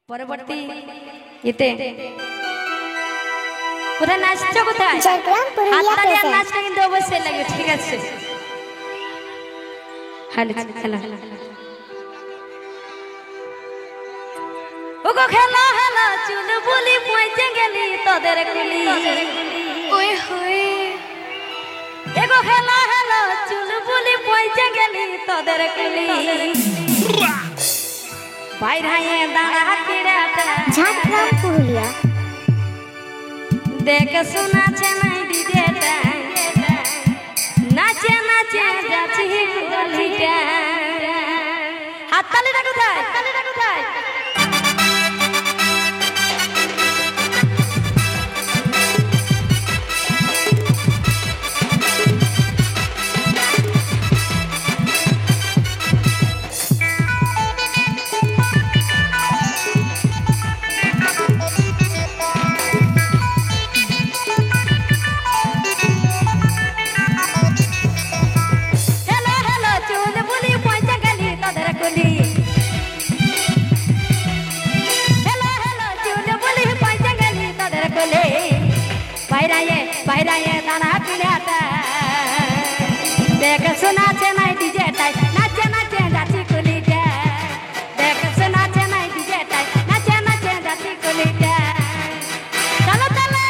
পরবর্তী ইতে কোথায় নাচছো কোথায় হাততালি আর নাচটা কিন্তু অবশ্যই লাগবে ঠিক আছে হ্যালো হ্যালো ওগো খেলা হেলা চুল বুলি পয়তে গেলি তোদের কুলি ওই হই এগো খেলা হেলা চুল বুলি পয়তে গেলি তোদের কুলি বাইরায়ে দাঁড়া কিরাটা ঝাড়গ্রাম পুরুলিয়া দেখ শোনাছে নাই ডিজেটা নাচে নাচে যাচ্ছি গলিটা হাততালিটা কোথায় হাততালিটা কোথায় বাইরায়ে দাঁড়া কিরাটা দেখ শোনাছে নাই ডিজেটাই নাচে নাচে যাচ্ছি কুলিটা দেখ শোনাছে নাই ডিজেটাই নাচে নাচে যাচ্ছি কুলিটা চলো চলো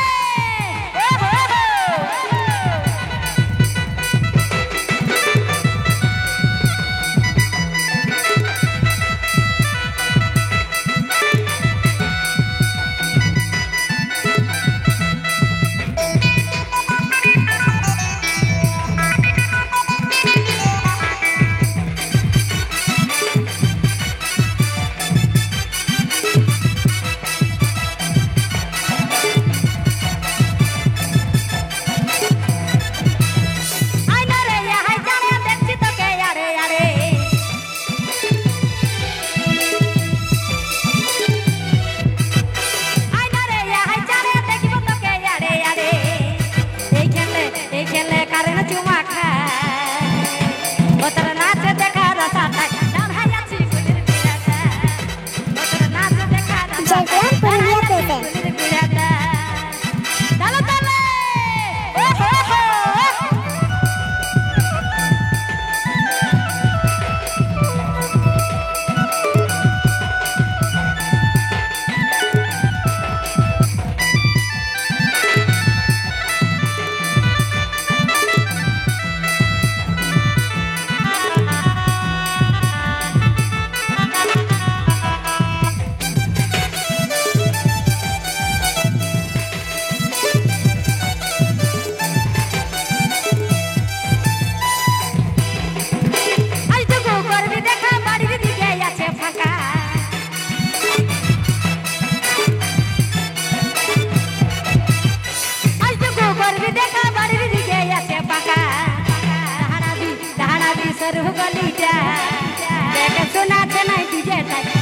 গলিটা দেখ শোনাছে নাই ডিজেটাই